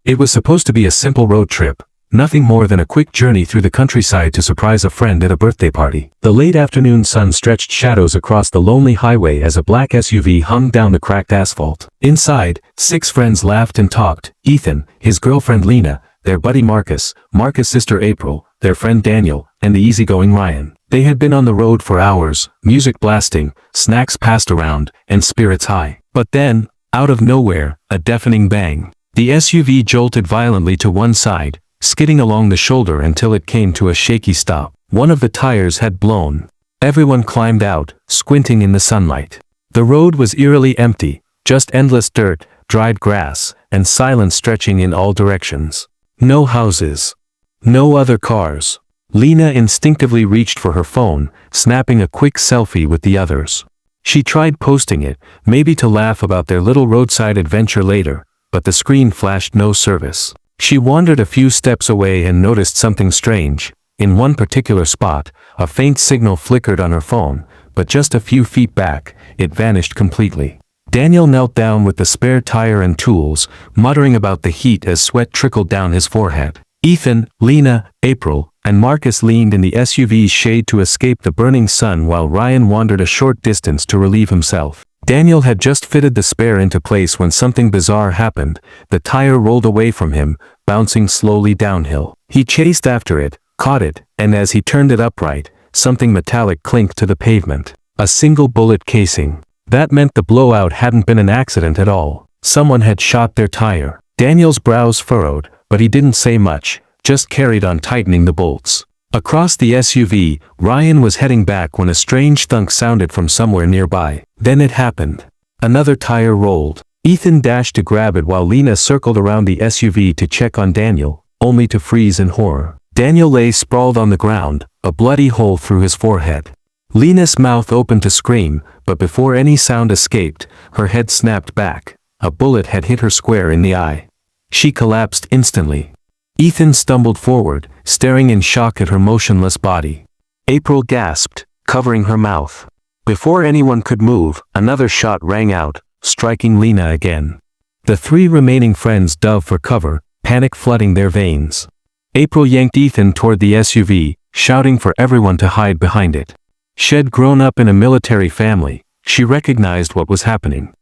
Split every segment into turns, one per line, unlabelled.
It was supposed to be a simple road trip, nothing more than a quick journey through the countryside to surprise a friend at a birthday party. The late afternoon sun stretched shadows across the lonely highway as a black SUV hung down the cracked asphalt. Inside, 6 friends laughed and talked: Ethan, his girlfriend Lena, their buddy Marcus, Marcus' sister April, their friend Daniel, and the easygoing Ryan. They had been on the road for hours, music blasting, snacks passed around, and spirits high. But then, out of nowhere, a deafening bang. The SUV jolted violently to one side, skidding along the shoulder until it came to a shaky stop. One of the tires had blown. Everyone climbed out, squinting in the sunlight. The road was eerily empty, just endless dirt, dried grass, and silence stretching in all directions. No houses. No other cars. Lena instinctively reached for her phone, snapping a quick selfie with the others. She tried posting it, maybe to laugh about their little roadside adventure later, but the screen flashed no service. She wandered a few steps away and noticed something strange. In one particular spot, a faint signal flickered on her phone, but just a few feet back, it vanished completely. Daniel knelt down with the spare tire and tools, muttering about the heat as sweat trickled down his forehead. Ethan, Lena, April, and Marcus leaned in the SUV's shade to escape the burning sun while Ryan wandered a short distance to relieve himself. Daniel had just fitted the spare into place when something bizarre happened. The tire rolled away from him, bouncing slowly downhill. He chased after it, caught it, and as he turned it upright, something metallic clinked to the pavement. A single bullet casing. That meant the blowout hadn't been an accident at all. Someone had shot their tire. Daniel's brows furrowed, but he didn't say much, just carried on tightening the bolts. Across the SUV, Ryan was heading back when a strange thunk sounded from somewhere nearby. Then it happened. Another tire rolled. Ethan dashed to grab it while Lena circled around the SUV to check on Daniel, only to freeze in horror. Daniel lay sprawled on the ground, a bloody hole through his forehead. Lena's mouth opened to scream, but before any sound escaped, her head snapped back. A bullet had hit her square in the eye. She collapsed instantly. Ethan stumbled forward, staring in shock at her motionless body. April gasped, covering her mouth. Before anyone could move, another shot rang out, striking Lena again. The 3 remaining friends dove for cover, panic flooding their veins. April yanked Ethan toward the SUV, shouting for everyone to hide behind it. She'd grown up in a military family. She recognized what was happening.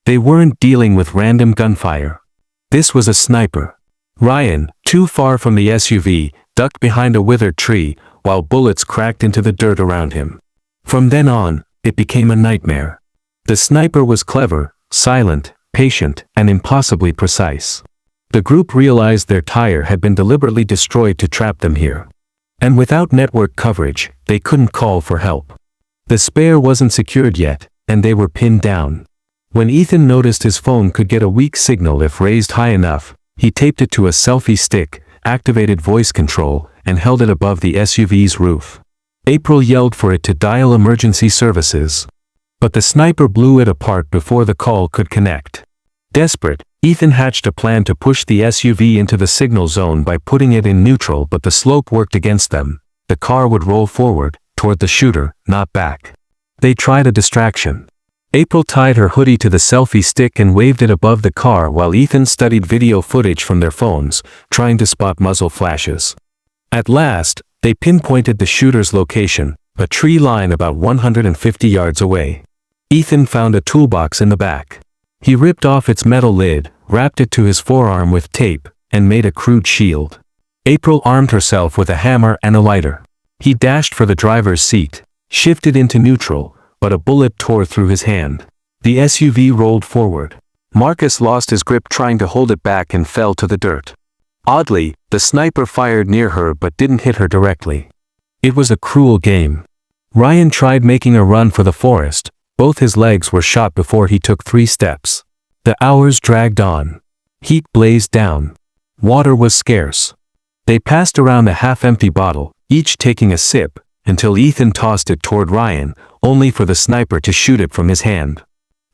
They weren't dealing with random gunfire. This was a sniper. Ryan, too far from the SUV, ducked behind a withered tree, while bullets cracked into the dirt around him. From then on, it became a nightmare. The sniper was clever, silent, patient, and impossibly precise. The group realized their tire had been deliberately destroyed to trap them here. And without network coverage, they couldn't call for help. The spare wasn't secured yet, and they were pinned down. When Ethan noticed his phone could get a weak signal if raised high enough, he taped it to a selfie stick, activated voice control, and held it above the SUV's roof. April yelled for it to dial emergency services. But the sniper blew it apart before the call could connect. Desperate, Ethan hatched a plan to push the SUV into the signal zone by putting it in neutral, but the slope worked against them. The car would roll forward, toward the shooter, not back. They tried a distraction. April tied her hoodie to the selfie stick and waved it above the car while Ethan studied video footage from their phones, trying to spot muzzle flashes. At last, they pinpointed the shooter's location, a tree line about 150 yards away. Ethan found a toolbox in the back. He ripped off its metal lid, wrapped it to his forearm with tape, and made a crude shield. April armed herself with a hammer and a lighter. He dashed for the driver's seat, shifted into neutral, but a bullet tore through his hand. The SUV rolled forward. Marcus lost his grip trying to hold it back and fell to the dirt. Oddly, the sniper fired near her but didn't hit her directly. It was a cruel game. Ryan tried making a run for the forest. Both his legs were shot before he took 3 steps. The hours dragged on. Heat blazed down. Water was scarce. They passed around a half-empty bottle, each taking a sip, until Ethan tossed it toward Ryan, only for the sniper to shoot it from his hand.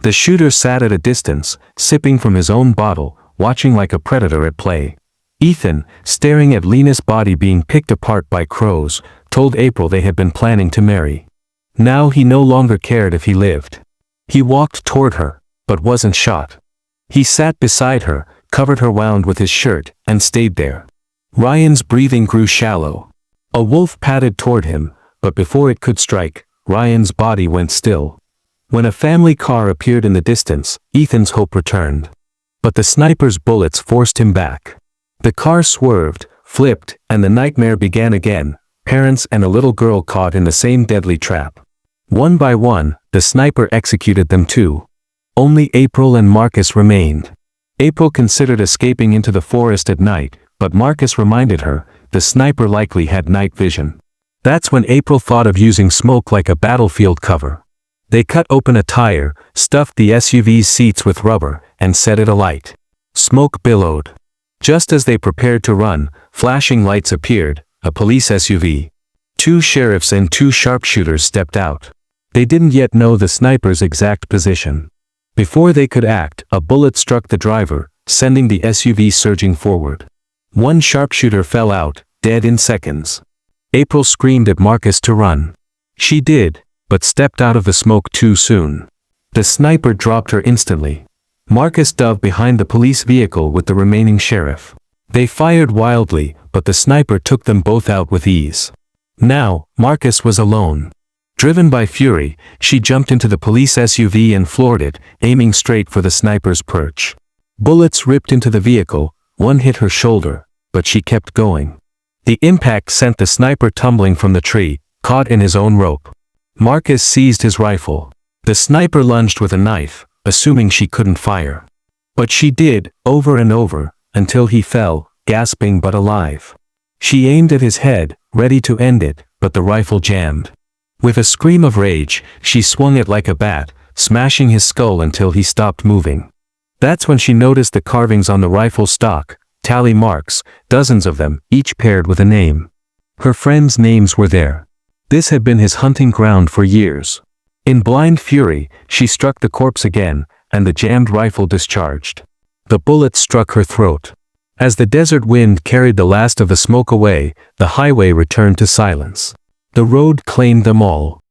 The shooter sat at a distance, sipping from his own bottle, watching like a predator at play. Ethan, staring at Lena's body being picked apart by crows, told April they had been planning to marry. Now he no longer cared if he lived. He walked toward her, but wasn't shot. He sat beside her, covered her wound with his shirt, and stayed there. Ryan's breathing grew shallow. A wolf padded toward him, but before it could strike, Ryan's body went still. When a family car appeared in the distance, Ethan's hope returned. But the sniper's bullets forced him back. The car swerved, flipped, and the nightmare began again, parents and a little girl caught in the same deadly trap. One by one, the sniper executed them too. Only April and Marcus remained. April considered escaping into the forest at night, but Marcus reminded her, the sniper likely had night vision. That's when April thought of using smoke like a battlefield cover. They cut open a tire, stuffed the SUV's seats with rubber, and set it alight. Smoke billowed. Just as they prepared to run, flashing lights appeared, a police SUV. 2 sheriffs and 2 sharpshooters stepped out. They didn't yet know the sniper's exact position. Before they could act, a bullet struck the driver, sending the SUV surging forward. 1 sharpshooter fell out, dead in seconds. April screamed at Marcus to run. She did, but stepped out of the smoke too soon. The sniper dropped her instantly. Marcus dove behind the police vehicle with the remaining sheriff. They fired wildly, but the sniper took them both out with ease. Now, Marcus was alone. Driven by fury, she jumped into the police SUV and floored it, aiming straight for the sniper's perch. Bullets ripped into the vehicle, one hit her shoulder, but she kept going. The impact sent the sniper tumbling from the tree, caught in his own rope. Marcus seized his rifle. The sniper lunged with a knife, assuming she couldn't fire. But she did, over and over, until he fell, gasping but alive. She aimed at his head, ready to end it, but the rifle jammed. With a scream of rage, she swung it like a bat, smashing his skull until he stopped moving. That's when she noticed the carvings on the rifle stock, tally marks, dozens of them, each paired with a name. Her friends' names were there. This had been his hunting ground for years. In blind fury, she struck the corpse again, and the jammed rifle discharged. The bullet struck her throat. As the desert wind carried the last of the smoke away, the highway returned to silence. The road claimed them all.